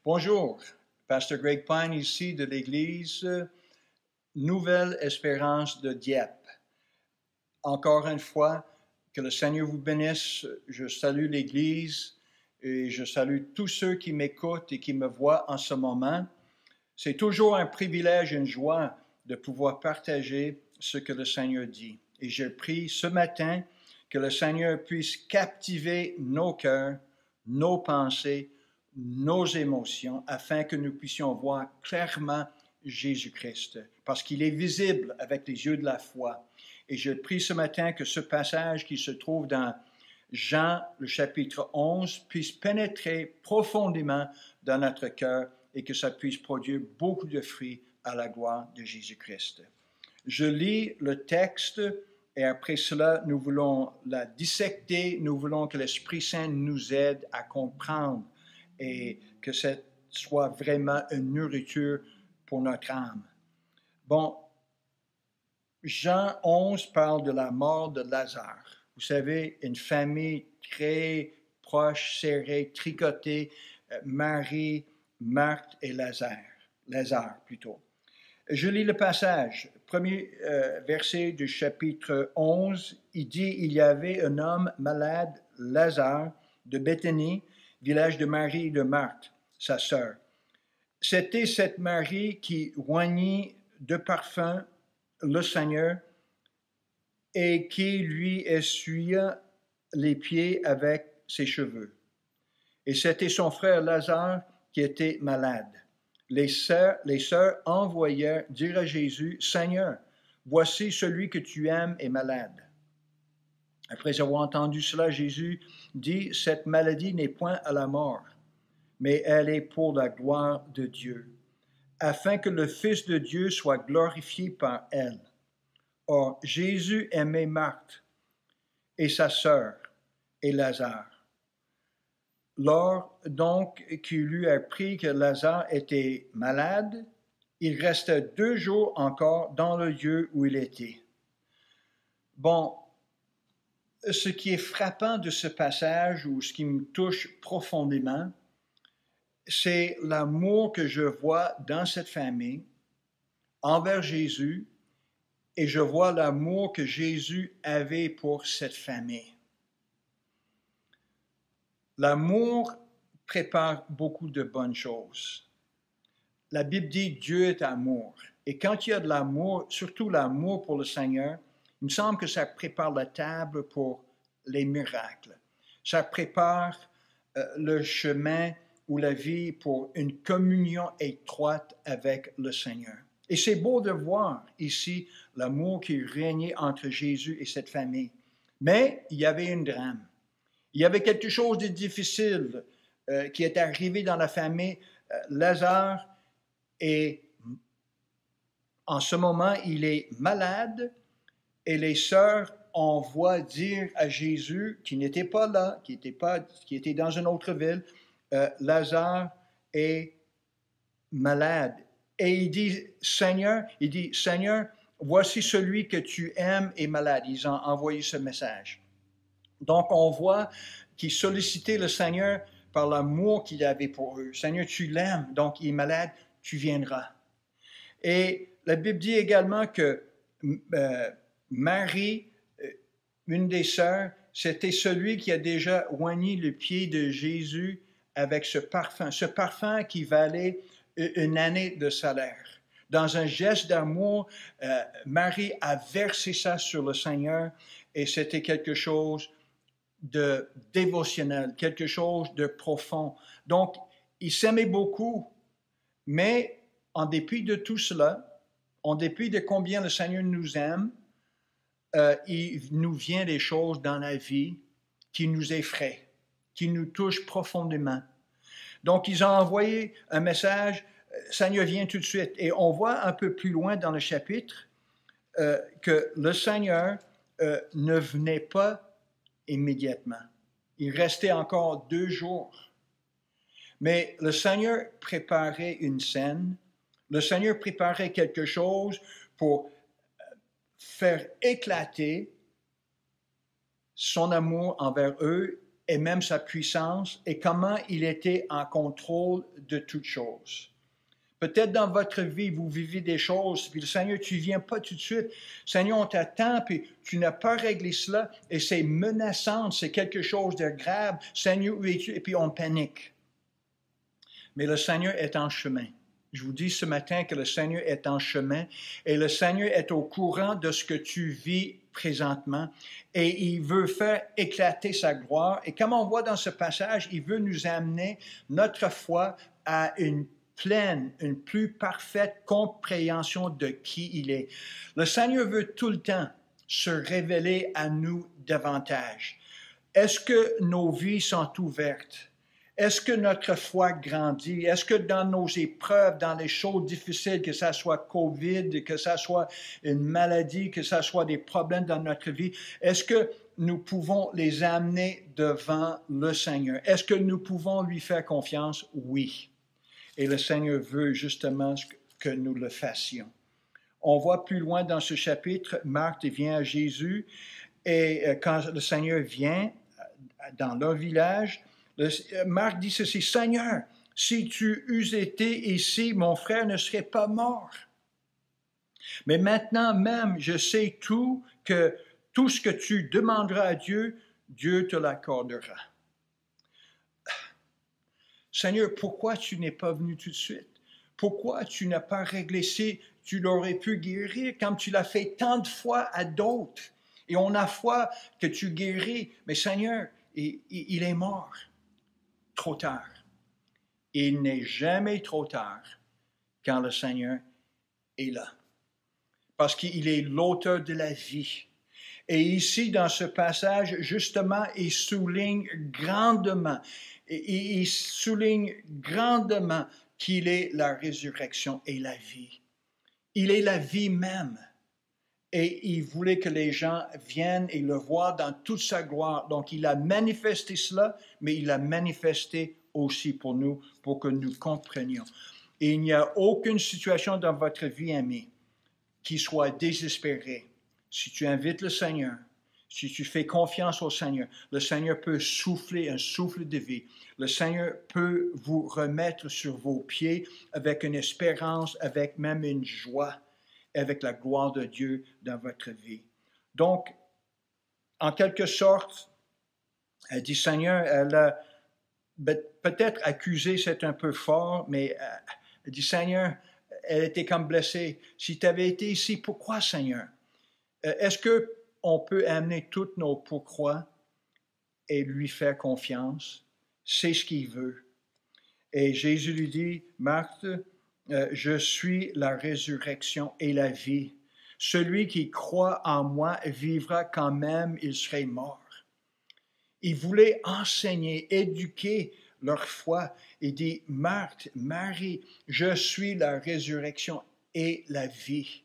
Bonjour, Pasteur Greg Pine ici de l'Église Nouvelle Espérance de Dieppe. Encore une fois, que le Seigneur vous bénisse. Je salue l'Église et je salue tous ceux qui m'écoutent et qui me voient en ce moment. C'est toujours un privilège, une joie de pouvoir partager ce que le Seigneur dit. Et je prie ce matin que le Seigneur puisse captiver nos cœurs, nos pensées, nos émotions, afin que nous puissions voir clairement Jésus-Christ, parce qu'il est visible avec les yeux de la foi. Et je prie ce matin que ce passage qui se trouve dans Jean, le chapitre 11, puisse pénétrer profondément dans notre cœur et que ça puisse produire beaucoup de fruits à la gloire de Jésus-Christ. Je lis le texte et après cela, nous voulons la dissecter, nous voulons que l'Esprit Saint nous aide à comprendre et que ça soit vraiment une nourriture pour notre âme. Bon, Jean 11 parle de la mort de Lazare. Vous savez, une famille très proche, serrée, tricotée, Marie, Marthe et Lazare plutôt. Je lis le passage, premier verset du chapitre 11, il dit « Il y avait un homme malade, Lazare, de Béthanie, village de Marie et de Marthe, sa sœur. C'était cette Marie qui oignit de parfum le Seigneur et qui lui essuya les pieds avec ses cheveux. Et c'était son frère Lazare qui était malade. Les sœurs envoyèrent dire à Jésus, « Seigneur, voici celui que tu aimes est malade. » Après avoir entendu cela, Jésus dit, « Cette maladie n'est point à la mort, mais elle est pour la gloire de Dieu, afin que le Fils de Dieu soit glorifié par elle. » Or, Jésus aimait Marthe et sa sœur et Lazare. Lors donc qu'il eut appris que Lazare était malade, il restait 2 jours encore dans le lieu où il était. Bon, ce qui est frappant de ce passage, ou ce qui me touche profondément, c'est l'amour que je vois dans cette famille envers Jésus, et je vois l'amour que Jésus avait pour cette famille. L'amour prépare beaucoup de bonnes choses. La Bible dit « Dieu est amour ». Et quand il y a de l'amour, surtout l'amour pour le Seigneur, il me semble que ça prépare la table pour les miracles. Ça prépare le chemin ou la vie pour une communion étroite avec le Seigneur. Et c'est beau de voir ici l'amour qui régnait entre Jésus et cette famille. Mais il y avait un drame. Il y avait quelque chose de difficile qui est arrivé dans la famille. Lazare est, en ce moment, il est malade et les sœurs envoient dire à Jésus, qui n'était pas là, qui était dans une autre ville, Lazare est malade. Et il dit, Seigneur, voici celui que tu aimes est malade. Ils ont envoyé ce message. Donc, on voit qu'il sollicitait le Seigneur par l'amour qu'il avait pour eux. Seigneur, tu l'aimes, donc il est malade, tu viendras. Et la Bible dit également que Marie, une des sœurs, c'était celui qui a déjà oigné le pied de Jésus avec ce parfum qui valait une année de salaire. Dans un geste d'amour, Marie a versé ça sur le Seigneur et c'était quelque chose de dévotionnel, quelque chose de profond. Donc, il s'aimait beaucoup, mais en dépit de tout cela, en dépit de combien le Seigneur nous aime, il nous vient des choses dans la vie qui nous effraient, qui nous touchent profondément. Donc, ils ont envoyé un message, Seigneur, viens tout de suite. Et on voit un peu plus loin dans le chapitre que le Seigneur ne venait pas immédiatement. Il restait encore 2 jours. Mais le Seigneur préparait une scène, le Seigneur préparait quelque chose pour faire éclater son amour envers eux et même sa puissance et comment il était en contrôle de toutes choses. Peut-être dans votre vie, vous vivez des choses, puis le Seigneur, tu ne viens pas tout de suite. Seigneur, on t'attend, puis tu n'as pas réglé cela, et c'est menaçant, c'est quelque chose de grave. Seigneur, où es-tu? Et puis on panique. Mais le Seigneur est en chemin. Je vous dis ce matin que le Seigneur est en chemin, et le Seigneur est au courant de ce que tu vis présentement, et il veut faire éclater sa gloire. Et comme on voit dans ce passage, il veut nous amener notre foi à une plus parfaite compréhension de qui il est. Le Seigneur veut tout le temps se révéler à nous davantage. Est-ce que nos vies sont ouvertes? Est-ce que notre foi grandit? Est-ce que dans nos épreuves, dans les choses difficiles, que ça soit COVID, que ça soit une maladie, que ça soit des problèmes dans notre vie, est-ce que nous pouvons les amener devant le Seigneur? Est-ce que nous pouvons lui faire confiance? Oui. Et le Seigneur veut justement que nous le fassions. On voit plus loin dans ce chapitre, Marthe vient à Jésus et quand le Seigneur vient dans leur village, Marthe dit ceci, « Seigneur, si tu eusses été ici, mon frère ne serait pas mort. Mais maintenant même, je sais tout ce que tu demanderas à Dieu, Dieu te l'accordera. » Seigneur, pourquoi tu n'es pas venu tout de suite? Pourquoi tu n'as pas réglé si tu l'aurais pu guérir comme tu l'as fait tant de fois à d'autres? Et on a foi que tu guéris, mais Seigneur, il est mort. Trop tard. Il n'est jamais trop tard quand le Seigneur est là. Parce qu'il est l'auteur de la vie. Et ici, dans ce passage, justement, il souligne grandement qu'il est la résurrection et la vie. Il est la vie même. Et il voulait que les gens viennent et le voient dans toute sa gloire. Donc, il a manifesté cela, mais il l'a manifesté aussi pour nous, pour que nous comprenions. Et il n'y a aucune situation dans votre vie, amis, qui soit désespérée. Si tu invites le Seigneur, si tu fais confiance au Seigneur, le Seigneur peut souffler un souffle de vie. Le Seigneur peut vous remettre sur vos pieds avec une espérance, avec même une joie, avec la gloire de Dieu dans votre vie. Donc, en quelque sorte, elle dit, Seigneur, elle a peut-être accusé, c'est un peu fort, mais elle dit, Seigneur, elle était comme blessée. Si tu avais été ici, pourquoi, Seigneur? Est-ce qu'on peut amener toutes nos pourquoi et lui faire confiance? C'est ce qu'il veut. Et Jésus lui dit, Marthe, je suis la résurrection et la vie. Celui qui croit en moi vivra quand même il serait mort. Il voulait enseigner, éduquer leur foi. Il dit, Marthe, Marie, je suis la résurrection et la vie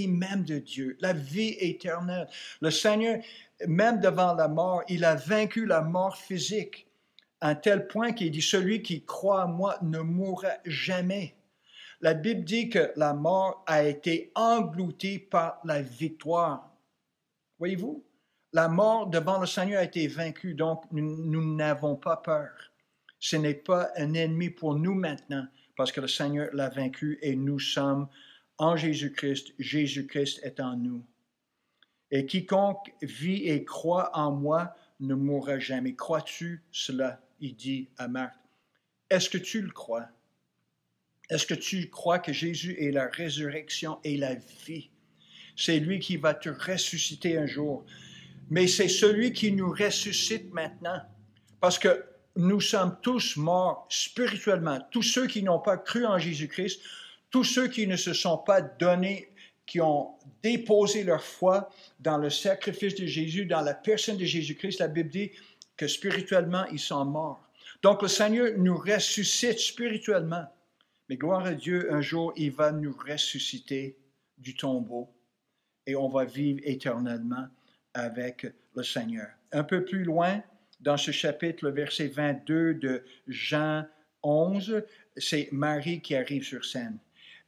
même de Dieu, la vie éternelle. Le Seigneur, même devant la mort, il a vaincu la mort physique, à un tel point qu'il dit, celui qui croit en moi ne mourra jamais. La Bible dit que la mort a été engloutie par la victoire. Voyez-vous? La mort devant le Seigneur a été vaincue, donc nous n'avons pas peur. Ce n'est pas un ennemi pour nous maintenant, parce que le Seigneur l'a vaincu et nous sommes en Jésus-Christ. Jésus-Christ est en nous. Et quiconque vit et croit en moi ne mourra jamais. Crois-tu cela? Il dit à Marthe. Est-ce que tu le crois? Est-ce que tu crois que Jésus est la résurrection et la vie? C'est lui qui va te ressusciter un jour. Mais c'est celui qui nous ressuscite maintenant. Parce que nous sommes tous morts spirituellement. Tous ceux qui n'ont pas cru en Jésus-Christ, tous ceux qui ne se sont pas donnés, qui ont déposé leur foi dans le sacrifice de Jésus, dans la personne de Jésus-Christ, la Bible dit que spirituellement, ils sont morts. Donc le Seigneur nous ressuscite spirituellement. Mais gloire à Dieu, un jour, il va nous ressusciter du tombeau et on va vivre éternellement avec le Seigneur. Un peu plus loin, dans ce chapitre, le verset 22 de Jean 11, c'est Marie qui arrive sur scène.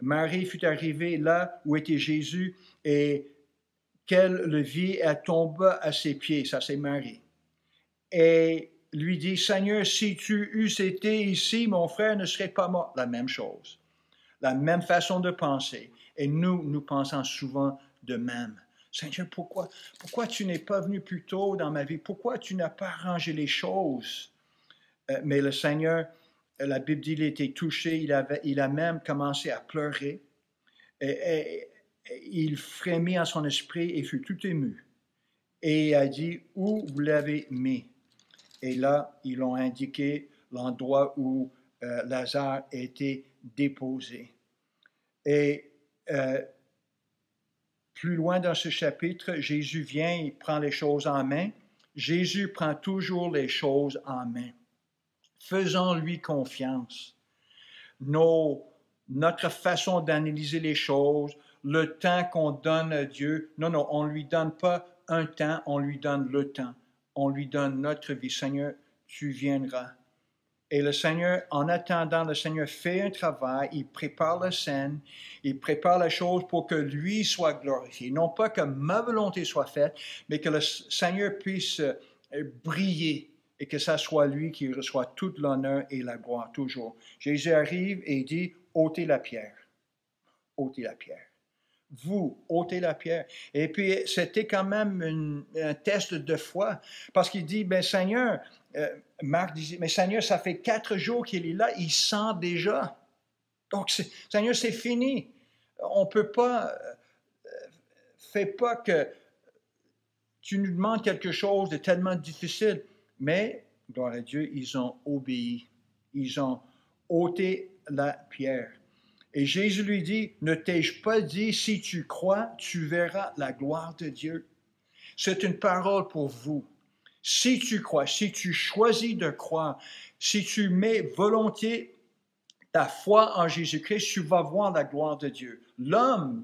Marie fut arrivée là où était Jésus et qu'elle le vit, elle tomba à ses pieds. Ça, c'est Marie. Et lui dit, Seigneur, si tu eusses été ici, mon frère ne serait pas mort. La même chose, la même façon de penser. Et nous pensons souvent de même. Seigneur, pourquoi tu n'es pas venu plus tôt dans ma vie? Pourquoi tu n'as pas arrangé les choses? Mais le Seigneur, la Bible dit, il était touché, il a même commencé à pleurer. Et il frémit en son esprit et fut tout ému. Et il a dit, où vous l'avez mis? Et là, ils ont indiqué l'endroit où Lazare était déposé. Et plus loin dans ce chapitre, Jésus vient, il prend les choses en main. Jésus prend toujours les choses en main. Faisons-lui confiance. Notre façon d'analyser les choses, le temps qu'on donne à Dieu, non, on ne lui donne pas un temps, on lui donne le temps. On lui donne notre vie. Seigneur, tu viendras. Et le Seigneur, en attendant, le Seigneur fait un travail, il prépare la scène, il prépare la chose pour que lui soit glorifié. Non pas que ma volonté soit faite, mais que le Seigneur puisse briller et que ça soit lui qui reçoit toute l'honneur et la gloire toujours. Jésus arrive et dit, ôtez la pierre. Ôtez la pierre. Vous, ôtez la pierre. Et puis, c'était quand même un test de foi, parce qu'il dit, ben Seigneur, Marc disait, mais Seigneur, ça fait 4 jours qu'il est là, il sent déjà. Donc, Seigneur, c'est fini. On ne peut pas, fais pas que tu nous demandes quelque chose de tellement difficile. Mais, gloire à Dieu, ils ont obéi. Ils ont ôté la pierre. Et Jésus lui dit, ne t'ai-je pas dit, si tu crois, tu verras la gloire de Dieu. C'est une parole pour vous. Si tu crois, si tu choisis de croire, si tu mets volontiers ta foi en Jésus-Christ, tu vas voir la gloire de Dieu. L'homme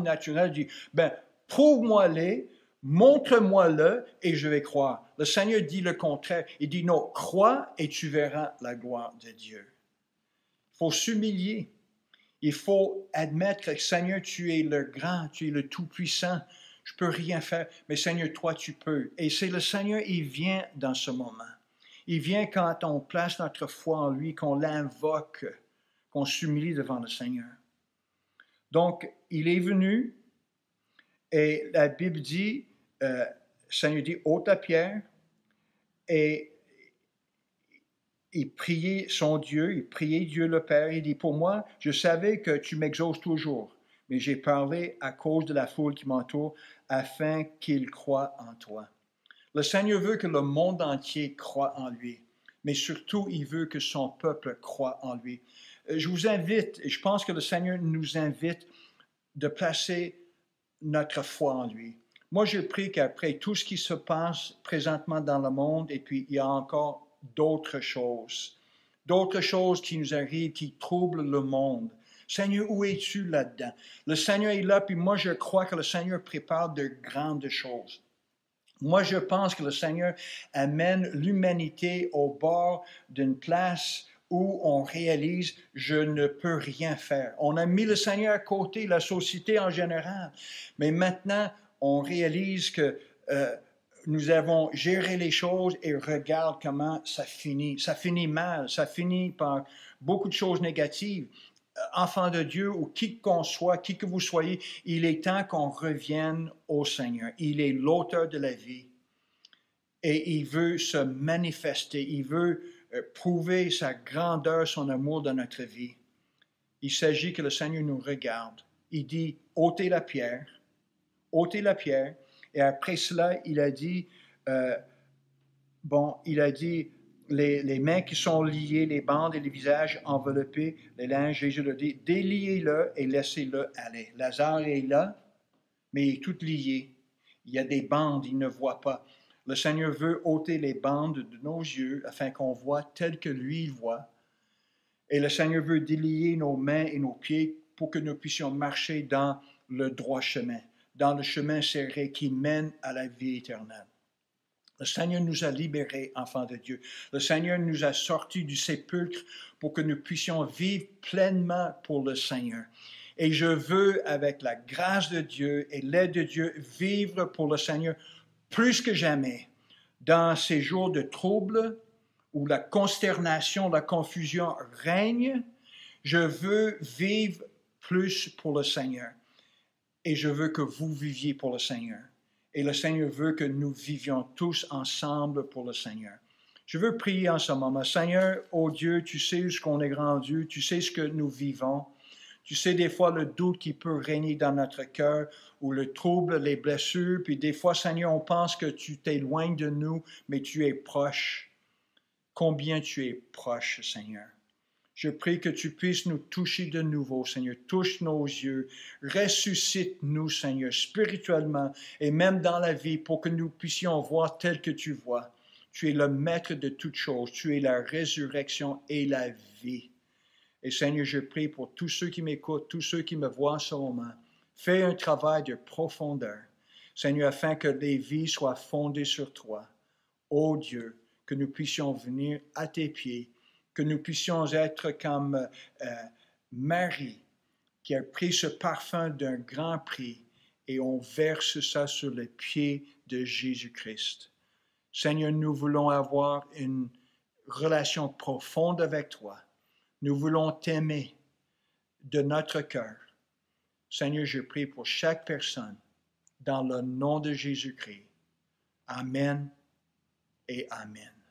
naturel dit, ben, prouve-moi-le, montre-moi-le et je vais croire. Le Seigneur dit le contraire. Il dit, non, crois et tu verras la gloire de Dieu. Il faut s'humilier. Il faut admettre que, Seigneur, tu es le grand, tu es le tout-puissant. Je ne peux rien faire, mais Seigneur, toi, tu peux. Et c'est le Seigneur, il vient dans ce moment. Il vient quand on place notre foi en lui, qu'on l'invoque, qu'on s'humilie devant le Seigneur. Donc, il est venu et la Bible dit, le Seigneur dit, ôte la pierre, et il priait son Dieu, il priait Dieu le Père, il dit, pour moi, je savais que tu m'exauces toujours, mais j'ai parlé à cause de la foule qui m'entoure, afin qu'il croie en toi. Le Seigneur veut que le monde entier croie en lui, mais surtout, il veut que son peuple croie en lui. Je vous invite, et je pense que le Seigneur nous invite de placer notre foi en lui. Moi, je prie qu'après tout ce qui se passe présentement dans le monde, et puis il y a encore d'autres choses qui nous arrivent, qui troublent le monde. Seigneur, où es-tu là-dedans? Le Seigneur est là, puis moi, je crois que le Seigneur prépare de grandes choses. Moi, je pense que le Seigneur amène l'humanité au bord d'une place où on réalise « je ne peux rien faire ». On a mis le Seigneur à côté, la société en général, mais maintenant, on réalise que nous avons géré les choses et regarde comment ça finit. Ça finit mal, ça finit par beaucoup de choses négatives. Enfants de Dieu ou qui qu'on soit, qui que vous soyez, il est temps qu'on revienne au Seigneur. Il est l'auteur de la vie et il veut se manifester, il veut prouver sa grandeur, son amour dans notre vie. Il s'agit que le Seigneur nous regarde. Il dit, ôtez la pierre, et après cela, il a dit, les mains qui sont liées, les bandes et les visages enveloppés, les linges, Jésus le dit, déliez-le et laissez-le aller. Lazare est là, mais il est tout lié. Il y a des bandes, il ne voit pas. Le Seigneur veut ôter les bandes de nos yeux afin qu'on voit tel que lui voit. Et le Seigneur veut délier nos mains et nos pieds pour que nous puissions marcher dans le droit chemin, dans le chemin serré qui mène à la vie éternelle. Le Seigneur nous a libérés, enfants de Dieu. Le Seigneur nous a sortis du sépulcre pour que nous puissions vivre pleinement pour le Seigneur. Et je veux, avec la grâce de Dieu et l'aide de Dieu, vivre pour le Seigneur plus que jamais, Dans ces jours de trouble, où la consternation, la confusion règne, je veux vivre plus pour le Seigneur. Et je veux que vous viviez pour le Seigneur. Et le Seigneur veut que nous vivions tous ensemble pour le Seigneur. Je veux prier en ce moment. Seigneur, oh Dieu, tu sais ce qu'on est rendu, tu sais ce que nous vivons. Tu sais des fois le doute qui peut régner dans notre cœur, ou le trouble, les blessures, puis des fois, Seigneur, on pense que tu t'éloignes de nous, mais tu es proche. Combien tu es proche, Seigneur. Je prie que tu puisses nous toucher de nouveau, Seigneur. Touche nos yeux. Ressuscite-nous, Seigneur, spirituellement et même dans la vie pour que nous puissions voir tel que tu vois. Tu es le maître de toutes choses. Tu es la résurrection et la vie. Et Seigneur, je prie pour tous ceux qui m'écoutent, tous ceux qui me voient en ce moment. Fais un travail de profondeur, Seigneur, afin que les vies soient fondées sur toi. Ô Dieu, que nous puissions venir à tes pieds, que nous puissions être comme Marie, qui a pris ce parfum d'un grand prix et on verse ça sur les pieds de Jésus-Christ. Seigneur, nous voulons avoir une relation profonde avec toi. Nous voulons t'aimer de notre cœur. Seigneur, je prie pour chaque personne dans le nom de Jésus-Christ. Amen et Amen.